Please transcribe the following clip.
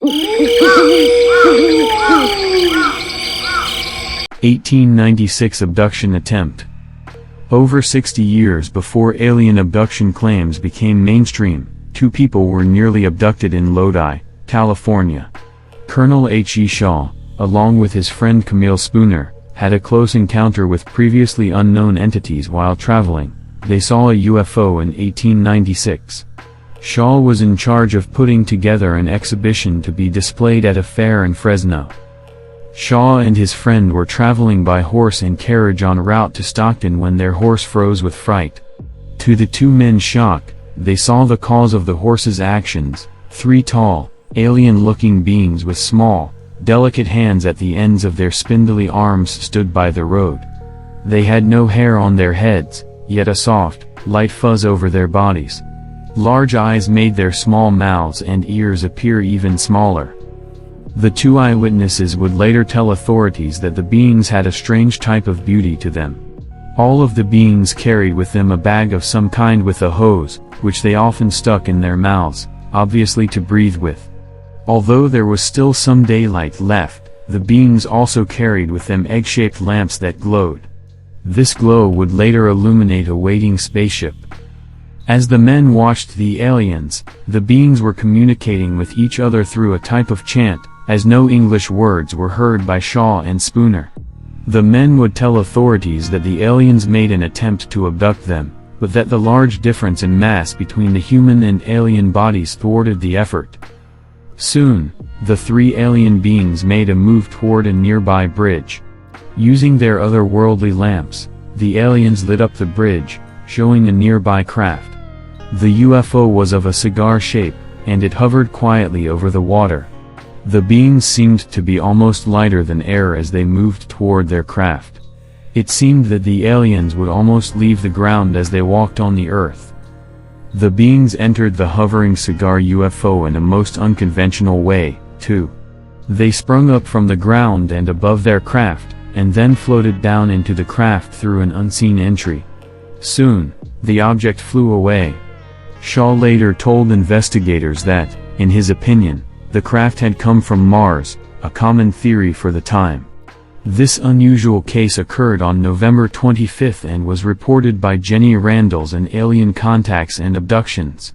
1896 Abduction Attempt. Over 60 years before alien abduction claims became mainstream, two people were nearly abducted in Lodi, California. Colonel H. E. Shaw, along with his friend Camille Spooner, had a close encounter with previously unknown entities while traveling. They saw a UFO in 1896. Shaw was in charge of putting together an exhibition to be displayed at a fair in Fresno. Shaw and his friend were traveling by horse and carriage en route to Stockton when their horse froze with fright. To the two men's shock, they saw the cause of the horse's actions: three tall, alien-looking beings with small, delicate hands at the ends of their spindly arms stood by the road. They had no hair on their heads, yet a soft, light fuzz over their bodies. Large eyes made their small mouths and ears appear even smaller. The two eyewitnesses would later tell authorities that the beings had a strange type of beauty to them. All of the beings carried with them a bag of some kind with a hose, which they often stuck in their mouths, obviously to breathe with. Although there was still some daylight left, the beings also carried with them egg-shaped lamps that glowed. This glow would later illuminate a waiting spaceship. As the men watched the aliens, the beings were communicating with each other through a type of chant, as no English words were heard by Shaw and Spooner. The men would tell authorities that the aliens made an attempt to abduct them, but that the large difference in mass between the human and alien bodies thwarted the effort. Soon, the three alien beings made a move toward a nearby bridge. Using their otherworldly lamps, the aliens lit up the bridge, showing a nearby craft. The UFO was of a cigar shape, and it hovered quietly over the water. The beings seemed to be almost lighter than air as they moved toward their craft. It seemed that the aliens would almost leave the ground as they walked on the earth. The beings entered the hovering cigar UFO in a most unconventional way, too. They sprung up from the ground and above their craft, and then floated down into the craft through an unseen entry. Soon, the object flew away. Shaw later told investigators that, in his opinion, the craft had come from Mars, a common theory for the time. This unusual case occurred on November 25 and was reported by Jenny Randall's in Alien Contacts and Abductions.